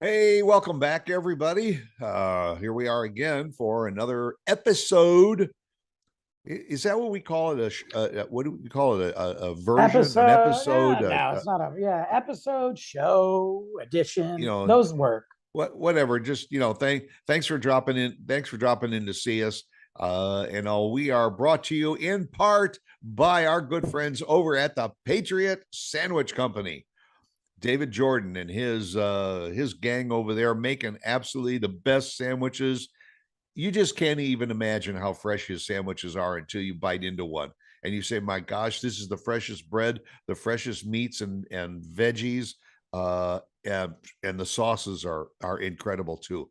Hey, welcome back, everybody. Here we are again for another episode. Is that what we call it? What do we call it? A version, an Episode, episode? no, it's not episode, show, You edition. know, Those work. whatever. Just thanks for dropping in. Thanks for dropping in to see us. We are brought to you in part by our good friends over at the Patriot Sandwich Company. David Jordan and his gang over there making absolutely the best sandwiches. You just can't even imagine how fresh his sandwiches are until you bite into one and you say, "My gosh, this is the freshest bread, the freshest meats and veggies, and the sauces are incredible too."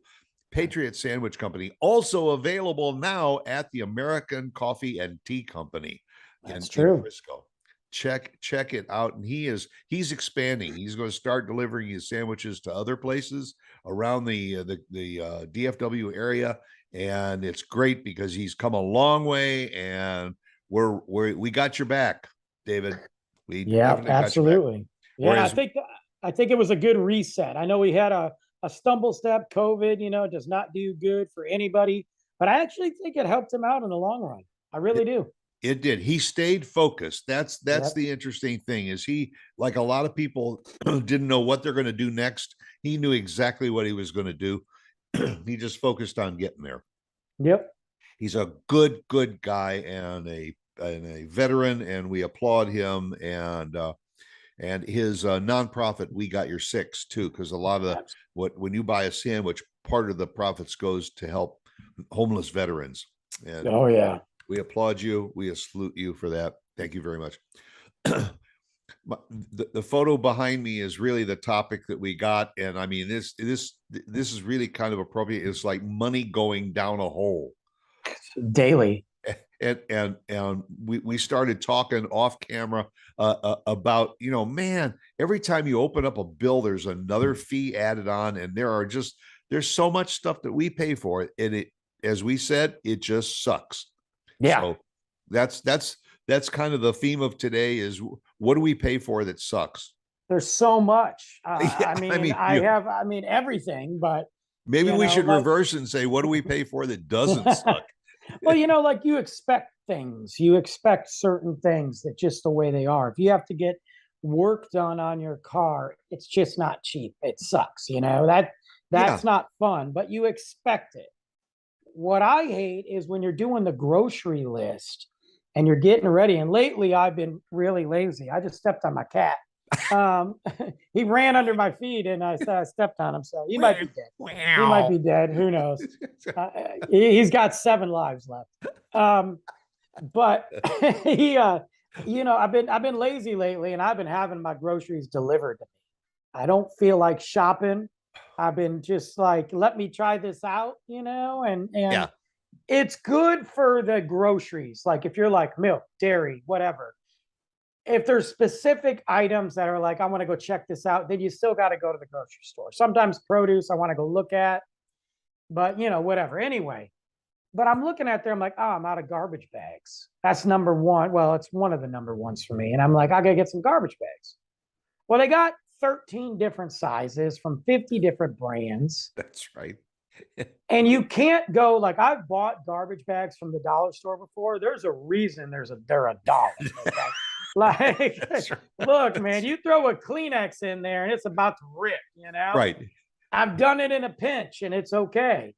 Patriot Sandwich Company also available now at the American Coffee and Tea Company That's in true. Frisco. Check it out, and he's expanding. He's going to start delivering his sandwiches to other places around the DFW area, and it's great because he's come a long way, and we got your back, David. We Yeah, definitely got your back. absolutely. Yeah, and I Whereas think I think it was a good reset. I know we had a stumble step. COVID, does not do good for anybody, but I actually think it helped him out in the long run. I really it, do. it did. He stayed focused. That's Yep. the interesting thing is he, like a lot of people, didn't know what they're going to do next. He knew exactly what he was going to do. He just focused on getting there. Yep. He's a good guy and a veteran, and we applaud him and his nonprofit. We got your six too, because a lot of when you buy a sandwich, part of the profits goes to help homeless veterans, and Oh yeah. we applaud you. We salute you for that. Thank you very much. The photo behind me is really the topic that we got, and I mean this is really kind of appropriate. It's like money going down a hole. Daily. And we started talking off camera about, man, every time you open up a bill, there's another fee added on, and there's so much stuff that we pay for, and it, as we said, it just sucks. Yeah. So that's kind of the theme of today is, what do we pay for that sucks? There's so much. Yeah, I mean, I mean everything, but maybe we should like reverse and say, what do we pay for that doesn't suck? well, like you expect things, you expect certain things that just the way they are. If you have to get work done on your car, it's just not cheap. It sucks, that's Yeah. not fun, but you expect it. What I hate is when you're doing the grocery list and you're getting ready. And lately I've been really lazy. I just stepped on my cat. Um, he ran under my feet and I stepped on him. So he might be dead. He might be dead. Who knows? He's got 7 lives left. But he, I've been lazy lately, and I've been having my groceries delivered to me. I don't feel like shopping. I've been just like, let me try this out, and Yeah. it's good for the groceries. Like if you're like milk, dairy, whatever. If there's specific items that are like, I want to go check this out, then you still got to go to the grocery store. Sometimes produce I want to go look at, but whatever. Anyway, but I'm looking at there, I'm like, oh, I'm out of garbage bags. That's number one. Well, it's one of the number ones for me. And I'm like, I gotta get some garbage bags. Well, they got 13 different sizes from 50 different brands. That's right. And you can't go like, I've bought garbage bags from the dollar store before. There's a reason they're a dollar. Okay? Like, right. Look, man, you throw a Kleenex in there and it's about to rip. Right. I've done it in a pinch and it's okay,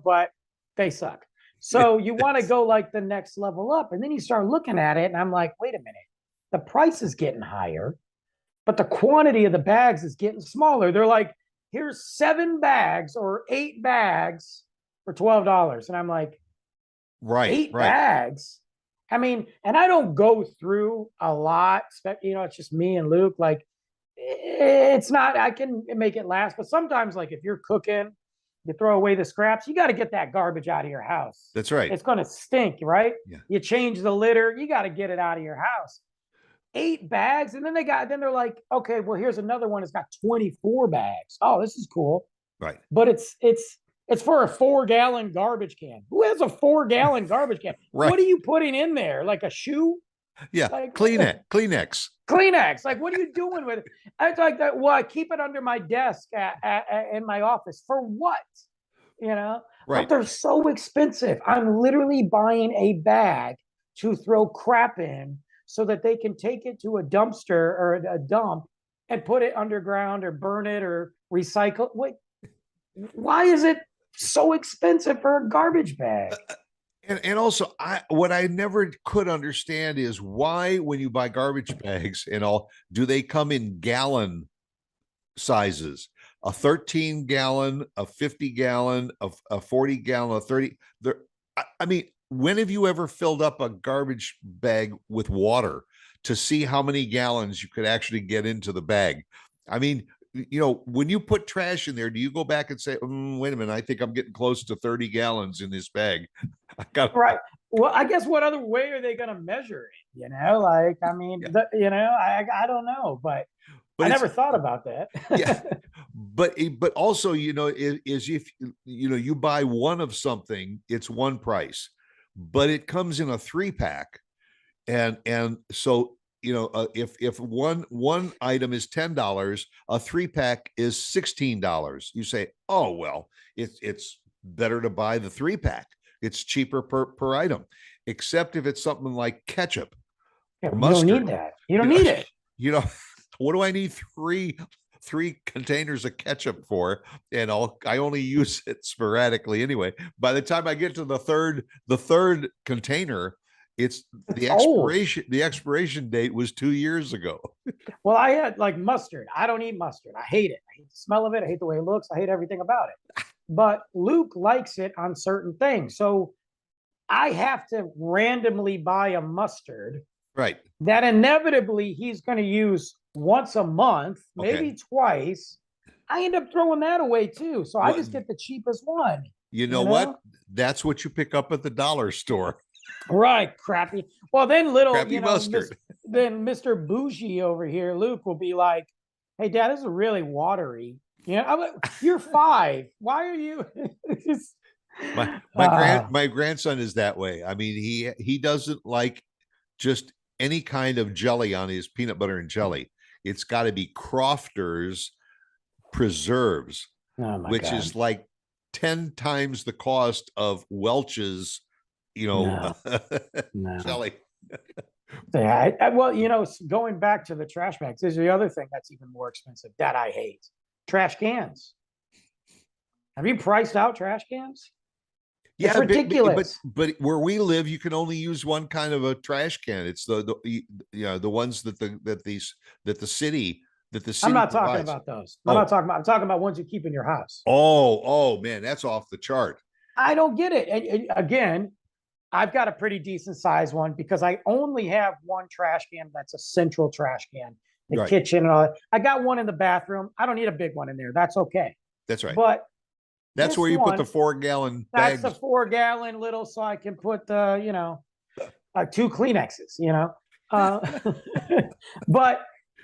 but they suck. So you want to go like the next level up. And then you start looking at it and I'm like, wait a minute, the price is getting higher, but the quantity of the bags is getting smaller. They're like, here's 7 bags or 8 bags for $12. And I'm like, right, 8 right. bags? I mean, and I don't go through a lot, it's just me and Luke. Like, it's not, I can make it last, but sometimes, like, if you're cooking, you throw away the scraps, you got to get that garbage out of your house. That's right. It's going to stink, right? Yeah. You change the litter, you got to get it out of your house. 8 bags, and then they're like, okay, well, here's another one. It's got 24 bags. Oh, this is cool. Right. But it's for a 4-gallon garbage can. Who has a 4-gallon garbage can? Right. What are you putting in there? Like a shoe? Yeah. Like Kleenex. Kleenex. Like, what are you doing with it? It's like that. Well, I keep it under my desk in my office for what? You know, but Right. they're so expensive. I'm literally buying a bag to throw crap in so that they can take it to a dumpster or a dump and put it underground or burn it or recycle. Wait, why is it so expensive for a garbage bag? And also, what I never could understand is why, when you buy garbage bags and all, do they come in gallon sizes? A 13 gallon, a 50 gallon, a 40 gallon, a 30. There, I mean, when have you ever filled up a garbage bag with water to see how many gallons you could actually get into the bag? I mean, when you put trash in there, do you go back and say, wait a minute, I think I'm getting close to 30 gallons in this bag? I got Right. Well, I guess what other way are they going to measure it? Like, I mean, yeah, I don't know, but but I it's never thought about that. yeah, but also, is if you buy one of something, it's one price, but it comes in a 3-pack, and so if one item is $10, a 3-pack is $16. You say, oh well, it's better to buy the 3-pack. It's cheaper per item, except if it's something like ketchup Yeah, or you don't mustard. need that. You don't You know, need it. you know, what do I need three containers of ketchup for? And I only use it sporadically anyway. By the time I get to the third container, it's It's old. the expiration date was 2 years ago. Well, I had like mustard. I don't eat mustard. I hate it. I hate the smell of it. I hate the way it looks. I hate everything about it. But Luke likes it on certain things. So I have to randomly buy a mustard Right. that inevitably he's going to use once a month, Okay. maybe twice. I end up throwing that away too. So I Well, just get the cheapest one, you know you what? know? That's what you pick up at the dollar store. Right, crappy. Well, then little, Crappy mustard. then Mr. Bougie over here, Luke, will be like, "Hey, Dad, this is really watery." I'm like, "You're 5. Why are you?" Just, My uh, my grandson is that way. I mean, he doesn't like just any kind of jelly on his peanut butter and jelly. It's got to be Crofter's preserves, oh my which God, is like 10 times the cost of Welch's, no, no. jelly. Yeah, well, going back to the trash bags, there's the other thing that's even more expensive that I hate: trash cans. Have you priced out trash cans? It's Yeah, ridiculous. but where we live, you can only use one kind of a trash can. It's the ones that the city that the I'm city not talking provides. about those. Oh, I'm talking about ones you keep in your house. oh man, that's off the chart. I don't get it. And again, I've got a pretty decent size one because I only have one trash can that's a central trash can, the Right. kitchen and all that. I got one in the bathroom. I don't need a big one in there. That's okay. That's right. But That's this where you put the one, 4-gallon that's a bags. 4 gallon little, so I can put two Kleenexes, Uh, but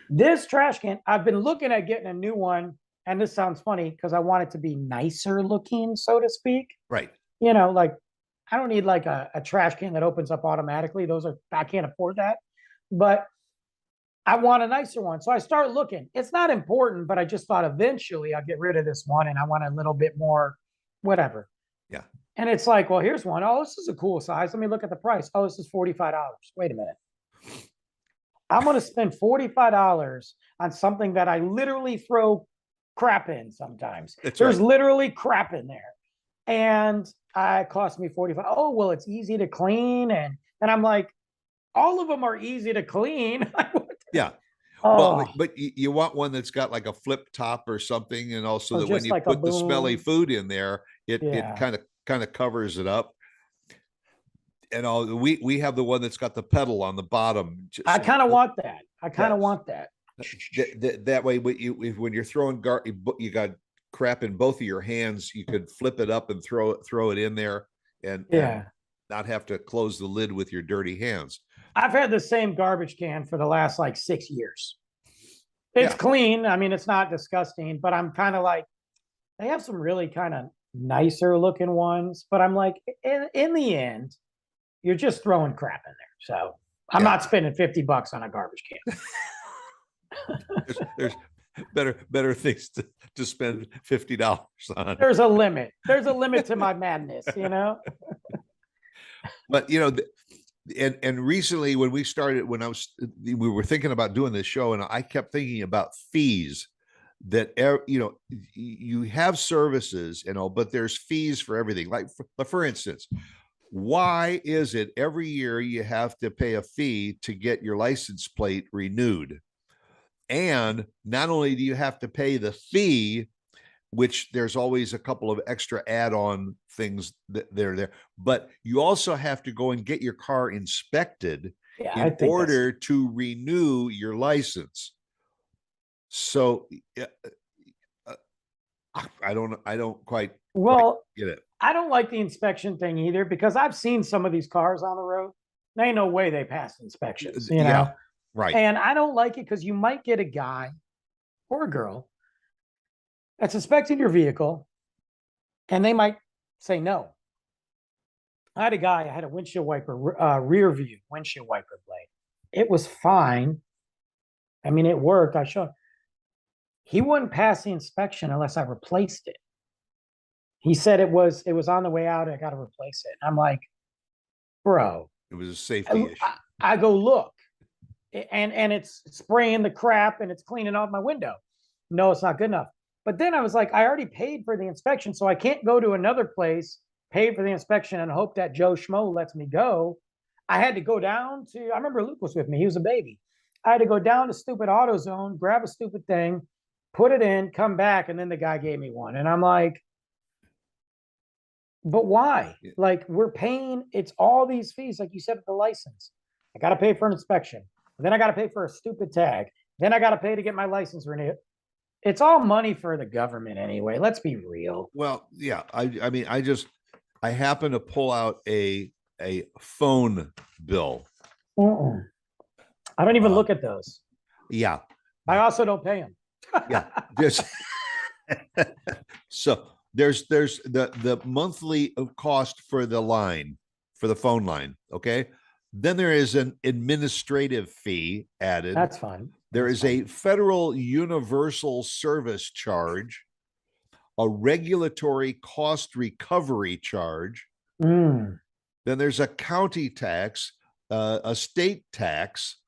this trash can, I've been looking at getting a new one, and this sounds funny because I want it to be nicer looking, so to speak. Right. Like I don't need like a trash can that opens up automatically. I can't afford that. But I want a nicer one. So I start looking. It's not important, but I just thought eventually I'll get rid of this one and I want a little bit more, whatever. Yeah. And it's like, well, here's one. Oh, this is a cool size. Let me look at the price. Oh, this is $45. Wait a minute. I'm going to spend $45 on something that I literally throw crap in sometimes. That's There's right. literally crap in there. And it cost me 45. Oh, well, it's easy to clean. And I'm like, all of them are easy to clean. Yeah. Well, Oh, but you want one that's got like a flip top or something, and also or that when just you like a put the smelly boom. food in there, it Yeah. kind of covers it up. And all we have the one that's got the pedal on the bottom. I So kind of want that. I kind yeah, of want that. that way, when you're throwing you got crap in both of your hands, you could flip it up and throw it in there, and Yeah. not have to close the lid with your dirty hands. I've had the same garbage can for the last like 6 years. It's Yeah. clean. I mean, it's not disgusting, but I'm kind of like, they have some really kind of nicer looking ones. But I'm like, in the end, you're just throwing crap in there. So I'm not spending $50 on a garbage can. There's better things to spend $50 on. There's a limit. There's a limit to my madness, you know? But and recently when we were thinking about doing this show, and I kept thinking about fees that, you have services, but there's fees for everything. Like for instance, why is it every year you have to pay a fee to get your license plate renewed? And not only do you have to pay the fee, which there's always a couple of extra add-on things that they're there, but you also have to go and get your car inspected in order to renew your license. So I don't quite get it. I don't like the inspection thing either, because I've seen some of these cars on the road. There ain't no way they pass inspections, you know? Right. And I don't like it because you might get a guy or a girl that's inspecting your vehicle and they might say no. I had a guy, I had a windshield wiper, rear view windshield wiper blade. It was fine. I mean, it worked. I showed. He wouldn't pass the inspection unless I replaced it. He said it was on the way out. I got to replace it. I'm like, bro. It was a safety issue. I go look. And it's spraying the crap and it's cleaning off my window. No, it's not good enough. But then I was like, I already paid for the inspection, so I can't go to another place, pay for the inspection, and hope that Joe Schmo lets me go. I had to go down to, I remember Luke was with me. He was a baby. I had to go down to stupid AutoZone, grab a stupid thing, put it in, come back, and then the guy gave me one. And I'm like, but why? Like, we're paying, it's all these fees, like you said, with the license. I got to pay for an inspection. Then I got to pay for a stupid tag. Then I got to pay to get my license renewed. It's all money for the government anyway. Let's be real. Well, yeah. I mean, I happen to pull out a phone bill. I don't even look at those. Yeah. I also don't pay them. Yeah. So there's the monthly cost for the line, for the phone line. Okay. Then there is an administrative fee added. That's fine. There is a federal universal service charge, a regulatory cost recovery charge. Then there's a county tax, a state tax.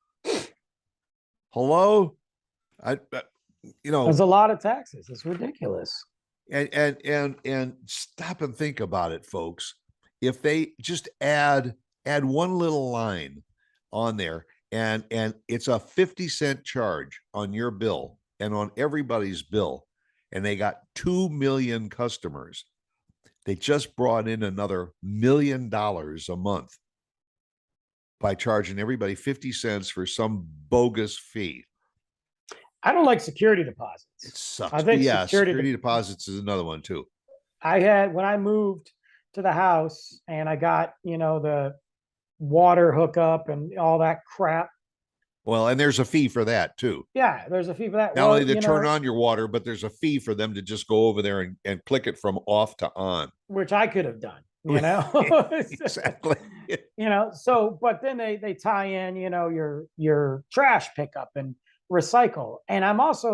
Hello? There's a lot of taxes. It's ridiculous. And stop and think about it, folks. If they just add one little line on there, and it's a 50-cent charge on your bill and on everybody's bill, and they got 2 million customers, they just brought in another $1 million a month by charging everybody 50 cents for some bogus fee. I don't like security deposits. It sucks. I think security deposits is another one too. When I moved to the house and I got, the water hookup and all that crap. Well, and there's a fee for that too. Yeah, there's a fee for that. Not only to turn on your water, but there's a fee for them to just go over there and click it from off to on. Which I could have done, Exactly. But then they tie in, your trash pickup and recycle. And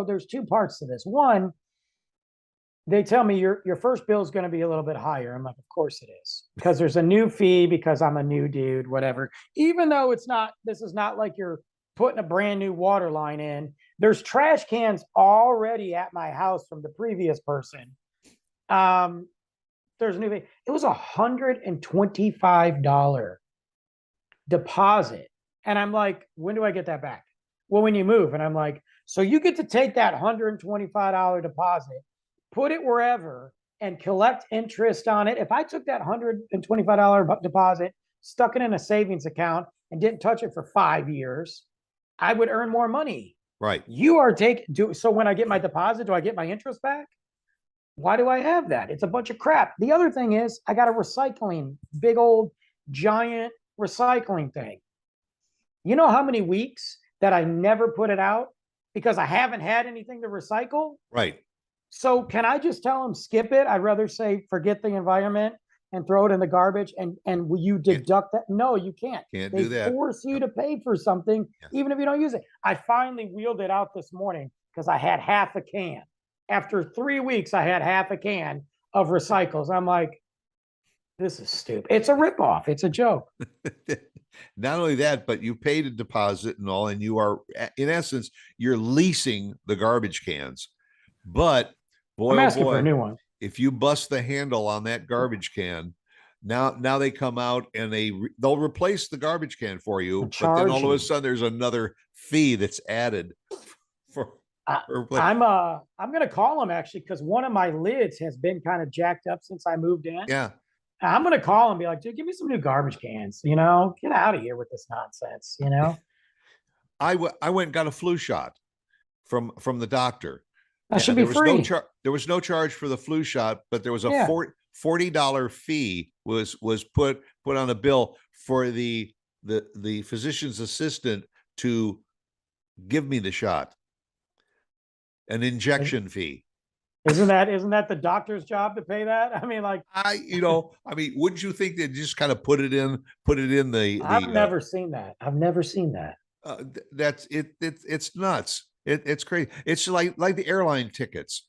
there's two parts to this. One, they tell me your first bill is going to be a little bit higher. I'm like, of course it is, because there's a new fee, because I'm a new dude, whatever. Even though this is not like you're putting a brand new water line in. There's trash cans already at my house from the previous person. There's a new fee. It was $125 deposit. And I'm like, when do I get that back? Well, when you move. And I'm like, so you get to take that $125 deposit, put it wherever, and collect interest on it. If I took that $125 deposit, stuck it in a savings account, and didn't touch it for 5 years, I would earn more money. Right. You are so when I get my deposit, do I get my interest back? Why do I have that? It's a bunch of crap. The other thing is, I got a big old giant recycling thing. You know how many weeks that I never put it out because I haven't had anything to recycle? Right. So can I just tell them, skip it? I'd rather say, forget the environment. and throw it in the garbage and will you deduct that? No, you can't. Can't They do that. force you to pay for something, even if you don't use it. I finally wheeled it out this morning because I had half a can. After 3 weeks, I had half a can of recycles. I'm like, this is stupid. It's a ripoff. It's a joke. Not only that, but you paid a deposit and all, and you are, in essence, you're leasing the garbage cans. But boy, I'm oh asking for a boy, new one. if you bust the handle on that garbage can, now they come out and they'll replace the garbage can for you, but then all of a sudden there's another fee that's added for. I'm gonna call them actually because one of my lids has been kind of jacked up since I moved in. Yeah. I'm gonna call and be like, dude, give me some new garbage cans. You know, get out of here with this nonsense. You know. I went and got a flu shot from the doctor. That should be free. There was no charge for the flu shot, but there was a $40 fee was put on a bill for the physician's assistant to give me the shot. An injection fee. Isn't that the doctor's job to pay that? I mean, like wouldn't you think they'd just kind of put it in the I've never seen that. I've never seen that. That's it. It's nuts. It's crazy. It's like the airline tickets.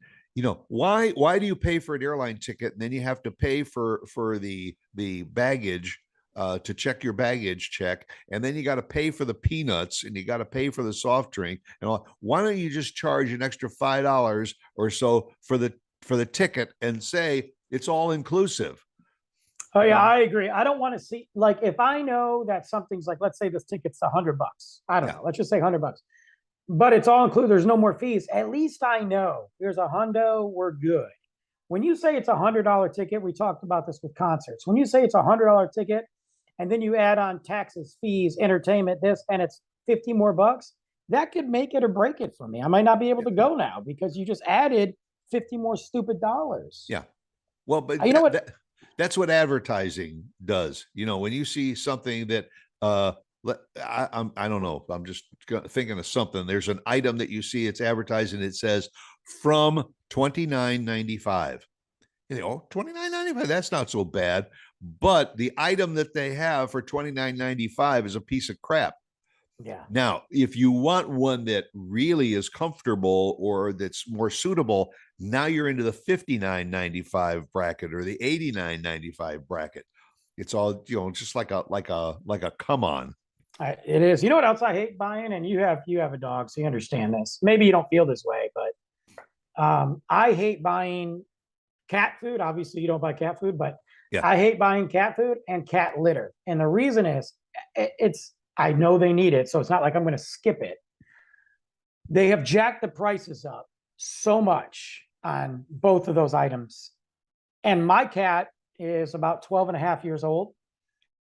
Why do you pay for an airline ticket and then you have to pay for the baggage to check your baggage check, and then you got to pay for the peanuts and you got to pay for the soft drink and all. Why don't you just charge an extra $5 or so for the ticket and say it's all inclusive? Oh yeah, I agree. I don't want to see, like, if I know that something's like, let's say this ticket's $100. I don't know. Let's just say $100, but it's all included. There's no more fees. At least I know there's a hundo. We're good. When you say it's $100 ticket, we talked about this with concerts. When you say it's $100 ticket, and then you add on taxes, fees, entertainment, this, and it's 50 more bucks, that could make it or break it for me. I might not be able to go now because you just added 50 more stupid dollars. Yeah. Well, but you know what? That's what advertising does. When you see something that I don't know, I'm just thinking of something. There's an item that you see, it's advertising, it says from $29.95. $29.95, that's not so bad. But the item that they have for $29.95 is a piece of crap. Yeah. Now, if you want one that really is comfortable or that's more suitable, now you're into the $59.95 bracket or the $89.95 bracket. It's all, just like a come on. It is. You know what else I hate buying? And you have a dog, so you understand this. Maybe you don't feel this way, but I hate buying cat food. Obviously, you don't buy cat food, but I hate buying cat food and cat litter. And the reason is I know they need it, so it's not like I'm going to skip it. They have jacked the prices up so much on both of those items. And my cat is about 12 and a half years old.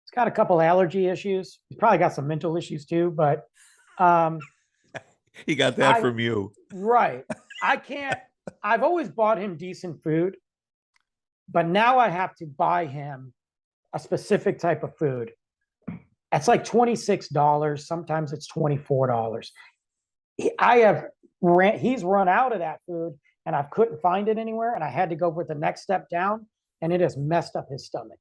He's got a couple allergy issues. He's probably got some mental issues too, but he got that from you. Right. I've always bought him decent food, but now I have to buy him a specific type of food. It's like $26. Sometimes it's $24. He's run out of that food and I couldn't find it anywhere. And I had to go with the next step down and it has messed up his stomach.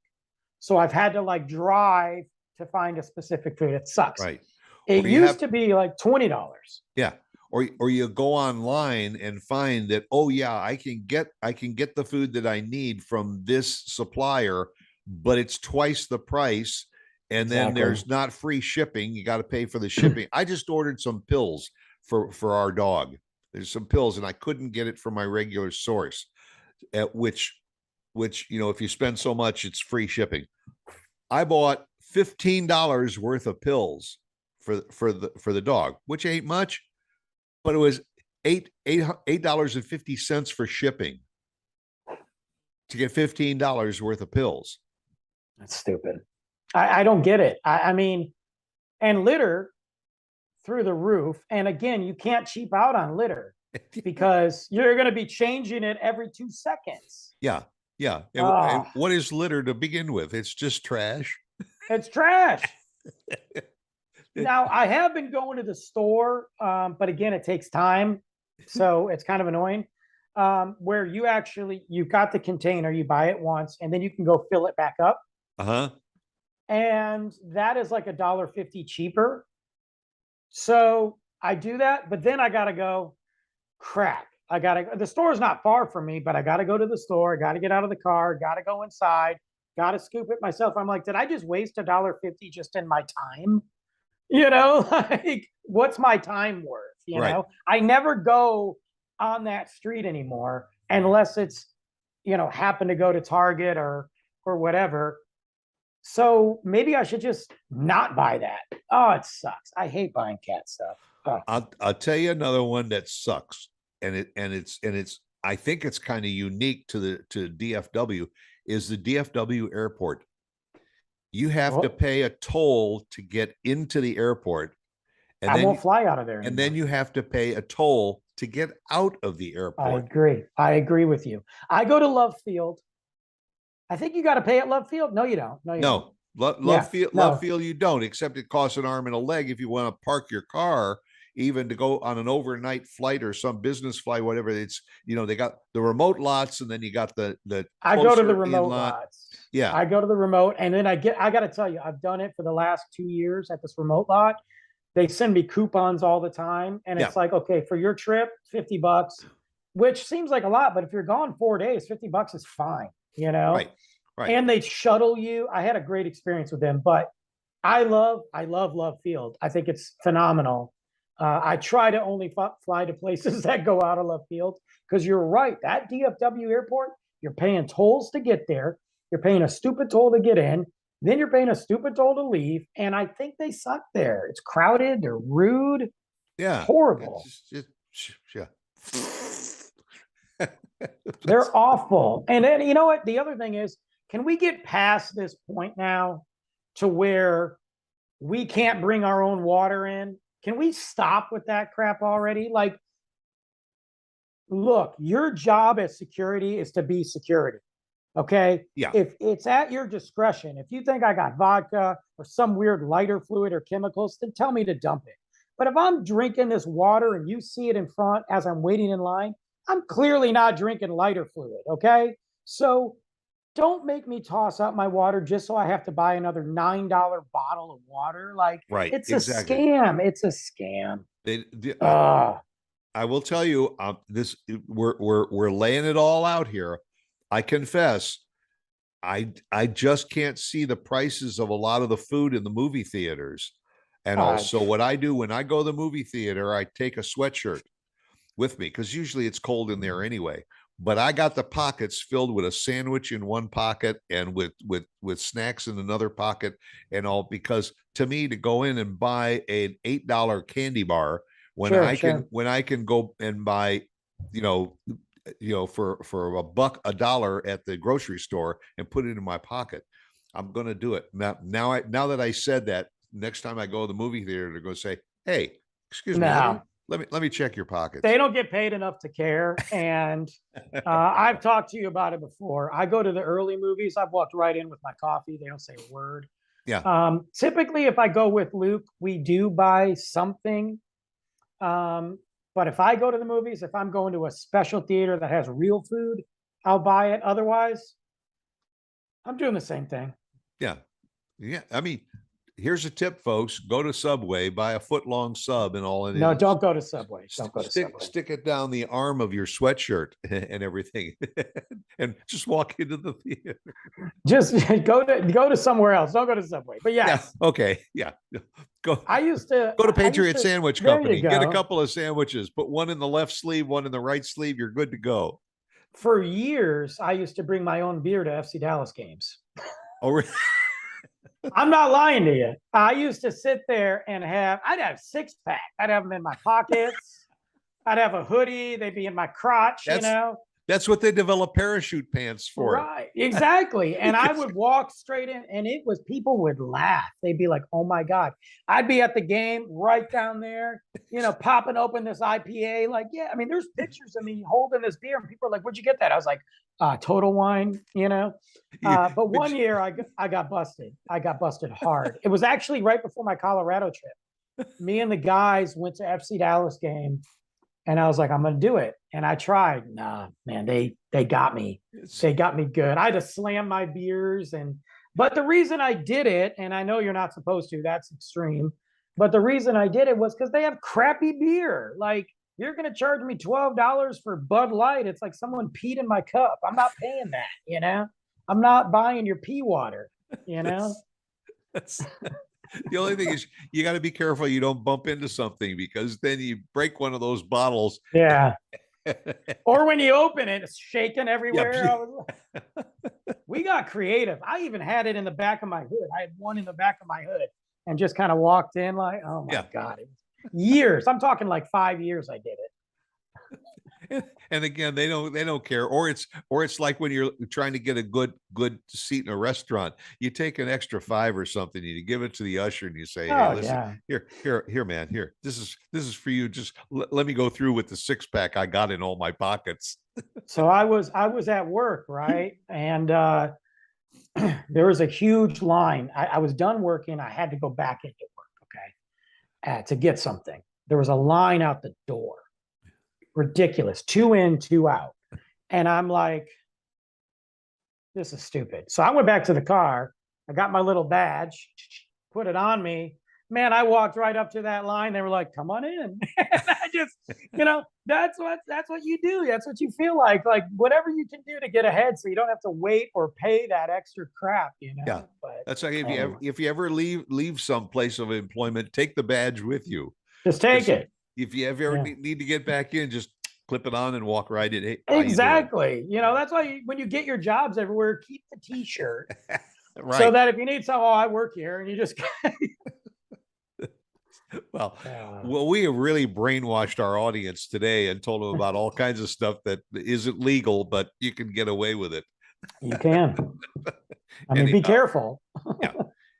So I've had to drive to find a specific food. It sucks. Right. It used to be like $20. Yeah. Or you go online and find that, oh yeah, I can get the food that I need from this supplier, but it's twice the price. And then there's not free shipping. You got to pay for the shipping. I just ordered some pills for our dog. There's some pills and I couldn't get it from my regular source, at which, if you spend so much, it's free shipping. I bought $15 worth of pills for the dog, which ain't much, but it was $8.50 for shipping to get $15 worth of pills. That's stupid. I don't get it. I mean, and litter through the roof. And again, you can't cheap out on litter because you're going to be changing it every 2 seconds. Yeah. Yeah. And what is litter to begin with? It's just trash. It's trash. Now, I have been going to the store, but again, it takes time. So it's kind of annoying. where you've got the container, you buy it once, and then you can go fill it back up. Uh-huh. And that is like $1.50 cheaper. So I do that, but then I gotta go, crap. The store's not far from me, but I gotta go to the store, gotta get out of the car, gotta go inside, gotta scoop it myself. I'm like, did I just waste $1.50 just in my time? Like what's my time worth? Right. I never go on that street anymore unless it's, happen to go to Target or whatever. So maybe I should just not buy that. Oh, it sucks. I hate buying cat stuff. Oh. I'll tell you another one that sucks, and it's I think it's kind of unique to DFW, is the DFW airport. You have to pay a toll to get into the airport, and I then won't fly out of there. and then you have to pay a toll to get out of the I airport. agree. I agree with you. I go to Love Field. I think you got to pay at Love Field. No, you don't. No, you don't. Love Field, you don't, except it costs an arm and a leg if you want to park your car, even to go on an overnight flight or some business flight, whatever. It's, they got the remote lots, and then you got the I go to the closer remote lot. lots. Yeah. I go to the remote, and then I got to tell you, I've done it for the last 2 years at this remote lot. They send me coupons all the time, and it's like, okay, for your trip, $50, which seems like a lot, but if you're gone 4 days, $50 is fine, Right. And they shuttle you. I had a great experience with them, but I love Love Field. I think it's phenomenal. I try to only fly to places that go out of Love Field, because you're right. That DFW airport, you're paying tolls to get there. You're paying a stupid toll to get in. Then you're paying a stupid toll to leave. And I think they suck there. It's crowded. They're rude. Yeah. It's horrible. Yeah. They're awful. And then, you know what? The other thing is, can we get past this point now to where we can't bring our own water in? Can we stop with that crap already? Like, look, your job as security is to be security. Okay. Yeah. If it's at your discretion, if you think I got vodka or some weird lighter fluid or chemicals, then tell me to dump it. But if I'm drinking this water and you see it in front as I'm waiting in line, I'm clearly not drinking lighter fluid. Okay. So don't make me toss out my water just so I have to buy another $9 bottle of water. Like, right. It's exactly. a scam. It's a scam. I will tell you, we're laying it all out here. I confess, I just can't see the prices of a lot of the food in the movie theaters. And also what I do when I go to the movie theater, I take a sweatshirt with me, because usually it's cold in there anyway. But I got the pockets filled with a sandwich in one pocket and with snacks in another pocket and all, because to me, to go in and buy an $8 candy bar when I can go and buy, for a dollar at the grocery store and put it in my pocket, I'm going to do it. Now that I said that, next time I go to the movie theater, they're going to say, "Hey, excuse me, let me check your pockets." They don't get paid enough to care. And I've talked to you about it before. I go to the early movies. I've walked right in with my coffee. They don't say a word. Yeah. Typically, if I go with Luke, we do buy something. But if I go to the movies, if I'm going to a special theater that has real food, I'll buy it. Otherwise, I'm doing the same thing. Yeah. Yeah. I mean, here's a tip, folks. Go to Subway, buy a foot-long sub and all. No, don't go to Subway. Don't go to Subway. Stick it down the arm of your sweatshirt and everything, and just walk into the theater. Just go to somewhere else. Don't go to Subway. But yes. Yeah. Okay. Yeah. Go to Patriot Sandwich Company. Get a couple of sandwiches. Put one in the left sleeve, one in the right sleeve. You're good to go. For years, I used to bring my own beer to FC Dallas games. Oh, really? I'm not lying to you. I used to sit there and I'd have 6-pack. I'd have them in my pockets. I'd have a hoodie. They'd be in my crotch, That's what they develop parachute pants for. Right, exactly. And I would walk straight in, and people would laugh. They'd be like, "Oh my God." I'd be at the game right down there, popping open this IPA. Like, yeah, I mean, there's pictures of me holding this beer, and people are like, "Where'd you get that?" I was like, Total Wine, But one year I got busted. I got busted hard. It was actually right before my Colorado trip. Me and the guys went to FC Dallas game. And I was like, I'm gonna do it. And I tried. Nah, man, they got me. They got me good. I had to slam my beers but the reason I did it, and I know you're not supposed to, that's extreme. But the reason I did it was because they have crappy beer. Like, you're gonna charge me $12 for Bud Light. It's like someone peed in my cup. I'm not paying that, you know? I'm not buying your pee water, you know? That's the only thing is you got to be careful you don't bump into something, because then you break one of those bottles. Yeah. Or when you open it, it's shaking everywhere. Yep. We got creative. I even had it in the back of my hood. I had one in the back of my hood and just kind of walked in like, oh my God. Years. I'm talking like 5 years I did it. And again, they don't care. Or it's like when you're trying to get a good seat in a restaurant, you take an extra $5 or something, you give it to the usher and you say, hey, listen, here, man, here, this is for you. Just let me go through with the 6-pack I got in all my pockets. So I was at work, right? And there was a huge line. I was done working. I had to go back into work, okay, to get something. There was a line out the door. Ridiculous. 2 in, 2 out. And I'm like, this is stupid. So I went back to the car. I got my little badge, put it on me. Man, I walked right up to that line. They were like, come on in. And I just, that's what you do. That's what you feel like whatever you can do to get ahead so you don't have to wait or pay that extra crap, Yeah. But that's like if you ever leave some place of employment, take the badge with you. Just take it. If you ever need to get back in, just clip it on and walk right in. Hey, exactly. That's why when you get your jobs everywhere, keep the t-shirt. Right. So that if you need something, I work here, and you just well, we have really brainwashed our audience today and told them about all kinds of stuff that isn't legal, but you can get away with it. You can. I mean, be careful. Yeah.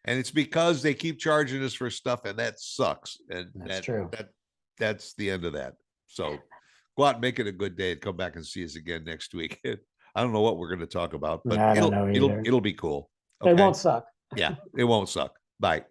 And it's because they keep charging us for stuff, and that sucks. And that's true. That's the end of that. So go out and make it a good day and come back and see us again next week. I don't know what we're going to talk about, but it'll be cool. Okay? It won't suck. Yeah, it won't suck. Bye.